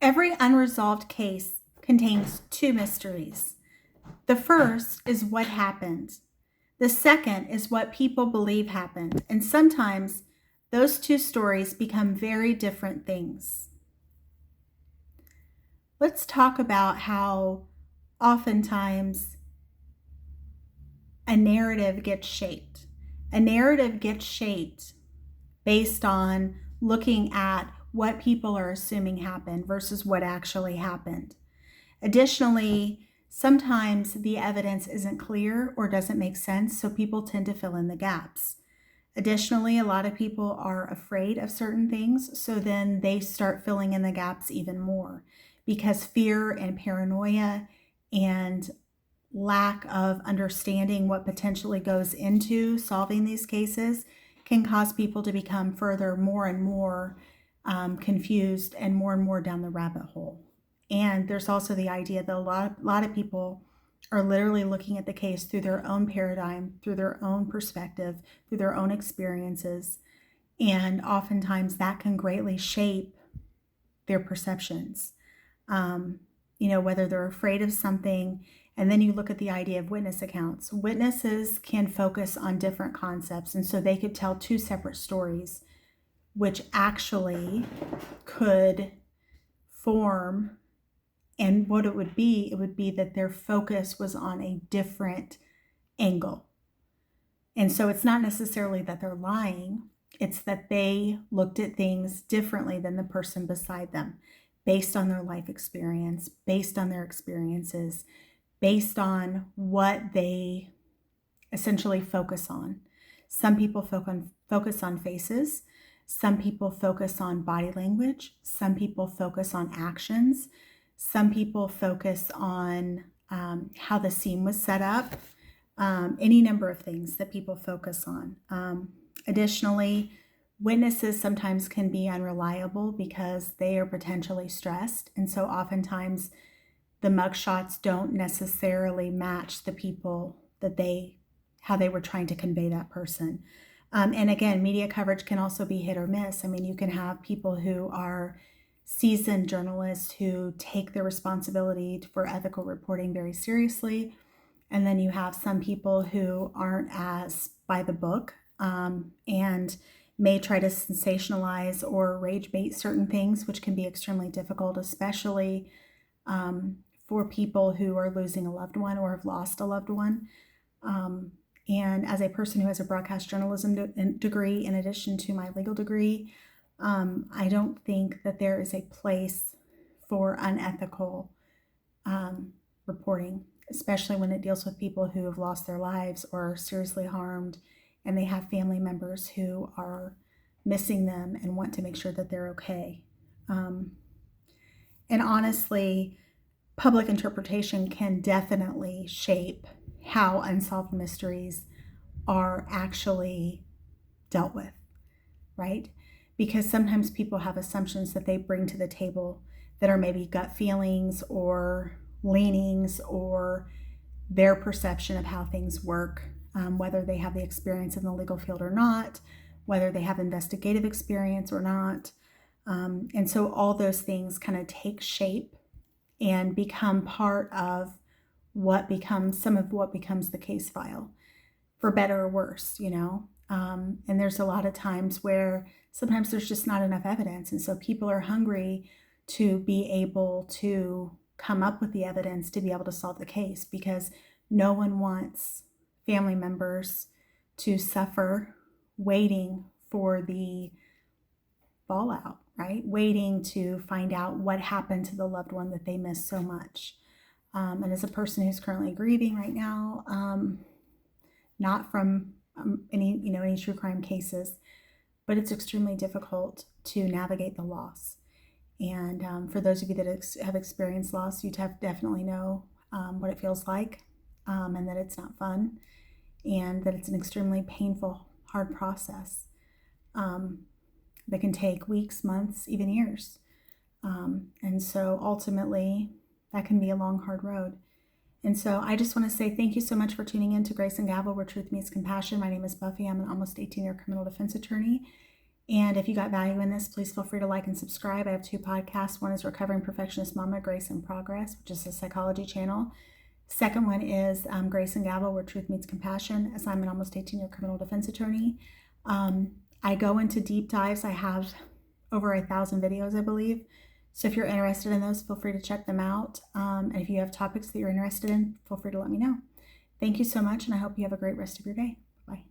Every unresolved case contains two mysteries. The first is what happened. The second is what people believe happened. And sometimes those two stories become very different things. Let's talk about how oftentimes a narrative gets shaped. A narrative gets shaped based on looking at what people are assuming happened versus what actually happened. Additionally, sometimes the evidence isn't clear or doesn't make sense, so people tend to fill in the gaps. Additionally, a lot of people are afraid of certain things, so then they start filling in the gaps even more because fear and paranoia and lack of understanding what potentially goes into solving these cases can cause people to become further more and more confused and more down the rabbit hole. And there's also the idea that a lot of people are literally looking at the case through their own paradigm, through their own perspective, through their own experiences. And oftentimes that can greatly shape their perceptions. Whether they're afraid of something. And then you look at the idea of witness accounts. Witnesses can focus on different concepts, and so they could tell two separate stories, which actually could form. And what it would be that their focus was on a different angle. And so it's not necessarily that they're lying, it's that they looked at things differently than the person beside them, based on their life experience, based on their experiences, based on what they essentially focus on. Some people focus on faces. Some people focus on body language. Some people focus on actions. Some people focus on how the scene was set up. Any number of things that people focus on. Additionally, witnesses sometimes can be unreliable because they are potentially stressed. And so oftentimes the mugshots don't necessarily match the people how they were trying to convey that person. And again, media coverage can also be hit or miss. I mean, you can have people who are seasoned journalists who take their responsibility for ethical reporting very seriously. And then you have some people who aren't as by the book and may try to sensationalize or rage bait certain things, which can be extremely difficult, especially for people who are losing a loved one or have lost a loved one. And as a person who has a broadcast journalism degree in addition to my legal degree, I don't think that there is a place for unethical reporting, especially when it deals with people who have lost their lives or are seriously harmed and they have family members who are missing them and want to make sure that they're okay. And honestly, public interpretation can definitely shape how unsolved mysteries are actually dealt with, right? Because sometimes people have assumptions that they bring to the table that are maybe gut feelings or leanings or their perception of how things work, whether they have the experience in the legal field or not, whether they have investigative experience or not. And so all those things kind of take shape and become part of some of what becomes the case file, for better or worse, and there's a lot of times where sometimes there's just not enough evidence. And so people are hungry to be able to come up with the evidence to be able to solve the case, because no one wants family members to suffer waiting for the fallout, right? Waiting to find out what happened to the loved one that they miss so much. And as a person who's currently grieving right now, not from any true crime cases, but it's extremely difficult to navigate the loss. And for those of you that have experienced loss, you definitely know what it feels like, and that it's not fun, and that it's an extremely painful, hard process that can take weeks, months, even years. And so ultimately, that can be a long, hard road. And so I just want to say thank you so much for tuning in to Grace and Gavel, where truth meets compassion. My name is Buffy. I'm an almost 18-year criminal defense attorney. And if you got value in this, please feel free to like and subscribe. I have 2 podcasts. One is Recovering Perfectionist Mama, Grace in Progress, which is a psychology channel. Second one is Grace and Gavel, Where Truth Meets Compassion, as I'm an almost 18-year criminal defense attorney. I go into deep dives. I have over 1,000 videos, I believe. So if you're interested in those, feel free to check them out. And if you have topics that you're interested in, feel free to let me know. Thank you so much, and I hope you have a great rest of your day. Bye.